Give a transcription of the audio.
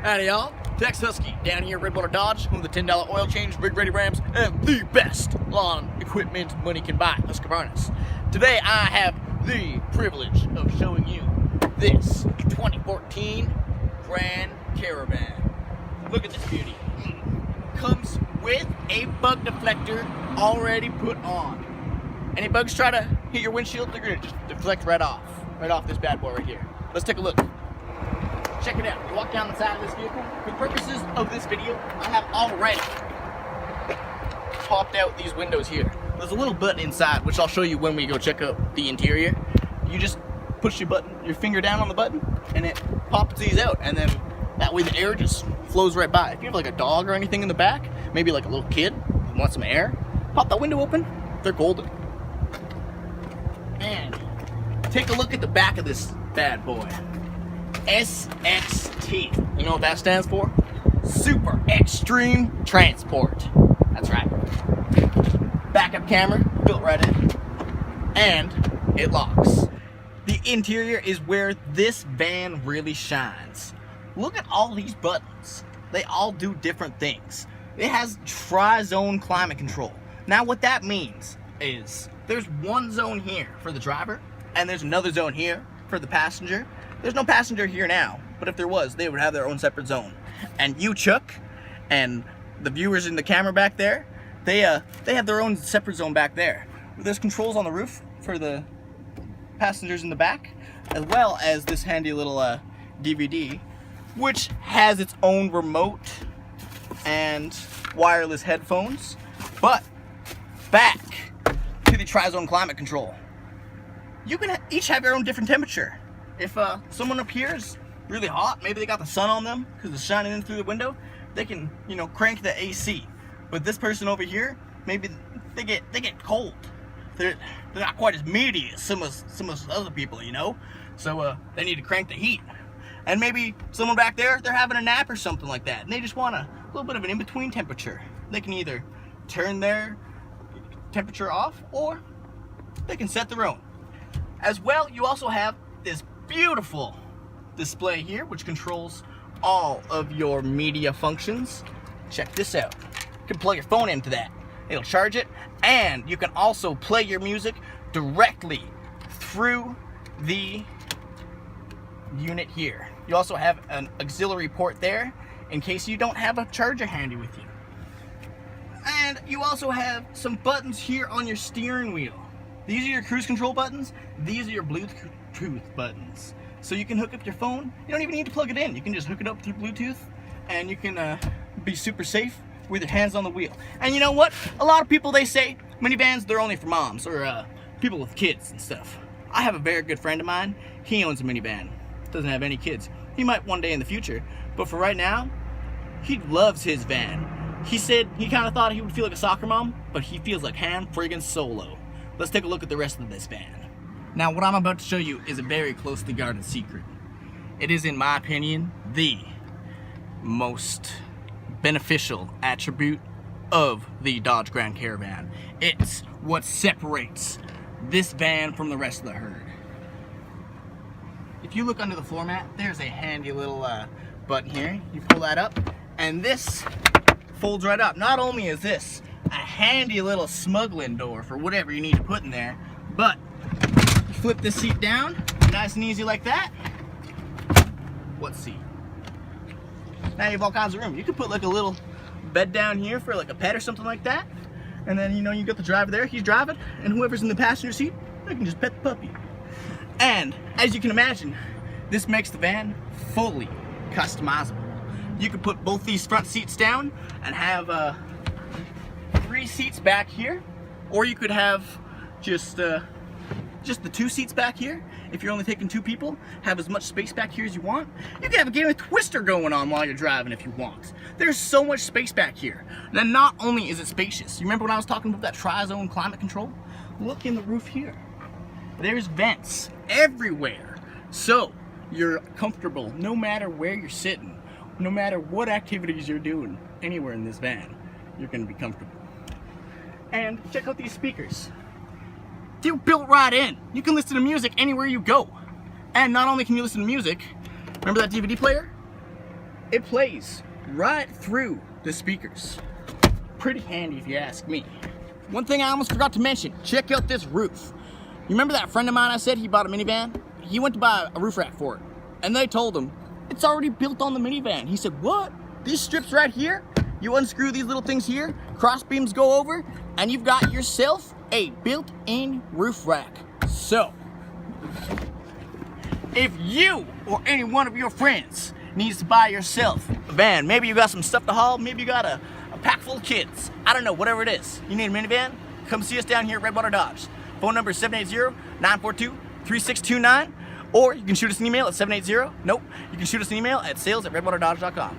Howdy y'all, Tex Husky down here at Redwater Dodge with the $10 oil change, rig ready Rams, and the best lawn equipment money can buy, Husqvarna's. Today I have the privilege of showing you this 2014 Grand Caravan. Look at this beauty. Comes with a bug deflector already put on. Any bugs try to hit your windshield, they're gonna just deflect right off this bad boy right here. Let's take a look. Check it out. You walk down the side of this vehicle. For the purposes of this video, I have already popped out these windows here. There's a little button inside, which I'll show you when we go check out the interior. You just push your finger down on the button, and it pops these out, and then that way the air just flows right by. If you have like a dog or anything in the back, maybe like a little kid who wants some air, pop that window open, they're golden. And take a look at the back of this bad boy. SXT. You know what that stands for? Super Extreme Transport. That's right. Backup camera built right in. And it locks. The interior is where this van really shines. Look at all these buttons. They all do different things. It has tri-zone climate control. Now what that means is there's one zone here for the driver, and there's another zone here for the passenger. There's no passenger here now, but if there was, they would have their own separate zone. And you, Chuck, and the viewers in the camera back there, they have their own separate zone back there. There's controls on the roof for the passengers in the back, as well as this handy little DVD, which has its own remote and wireless headphones. But back to the tri-zone climate control. You can each have your own different temperature. If someone up here is really hot, maybe they got the sun on them because it's shining in through the window, they can, crank the AC. But this person over here, maybe they get cold. They're not quite as meaty as some of other people, So they need to crank the heat. And maybe someone back there, they're having a nap or something like that, and they just want a little bit of an in-between temperature. They can either turn their temperature off, or they can set their own. As well, you also have this beautiful display here, which controls all of your media functions. Check this out. You can plug your phone into that. It'll charge it, and you can also play your music directly through the unit here. You also have an auxiliary port there in case you don't have a charger handy with you. And you also have some buttons here on your steering wheel. These are your cruise control buttons. These are your Bluetooth buttons. So you can hook up your phone. You don't even need to plug it in. You can just hook it up through Bluetooth, and you can be super safe with your hands on the wheel. And you know what? A lot of people, they say minivans, they're only for moms or people with kids and stuff. I have a very good friend of mine. He owns a minivan. Doesn't have any kids. He might one day in the future, but for right now, he loves his van. He said he kind of thought he would feel like a soccer mom, but he feels like Han friggin' Solo. Let's take a look at the rest of this van. Now, what I'm about to show you is a very closely guarded secret. It is, in my opinion, the most beneficial attribute of the Dodge Grand Caravan. It's what separates this van from the rest of the herd. If you look under the floor mat, there's a handy little button here. You pull that up, and this folds right up. Not only is this a handy little smuggling door for whatever you need to put in there, but you flip this seat down, nice and easy like that. What seat? Now you have all kinds of room. You could put like a little bed down here for like a pet or something like that. And then you got the driver there, he's driving, and whoever's in the passenger seat, they can just pet the puppy. And as you can imagine, this makes the van fully customizable. You could put both these front seats down and have 3 seats back here, or you could have just the 2 seats back here. If you're only taking 2 people, have as much space back here as you want. You can have a game of Twister going on while you're driving if you want. There's so much space back here. Now, not only is it spacious, you remember when I was talking about that tri-zone climate control? Look in the roof here. There's vents everywhere. So you're comfortable no matter where you're sitting, no matter what activities you're doing, anywhere in this van, you're gonna be comfortable. And check out these speakers. They're built right in. You can listen to music anywhere you go. And not only can you listen to music, remember that DVD player? it plays right through the speakers. Pretty handy if you ask me. One thing I almost forgot to mention, check out this roof. You remember that friend of mine I said he bought a minivan? He went to buy a roof rack for it, and they told him, it's already built on the minivan. He said, what? These strips right here, you unscrew these little things here, cross beams go over, and you've got yourself a built-in roof rack. So, if you or any one of your friends needs to buy yourself a van, maybe you got some stuff to haul, maybe you got a pack full of kids, I don't know, whatever it is, you need a minivan, come see us down here at Redwater Dodge. Phone number is 780-942-3629, or you can shoot us an email at 780, you can shoot us an email at sales@redwaterdodge.com.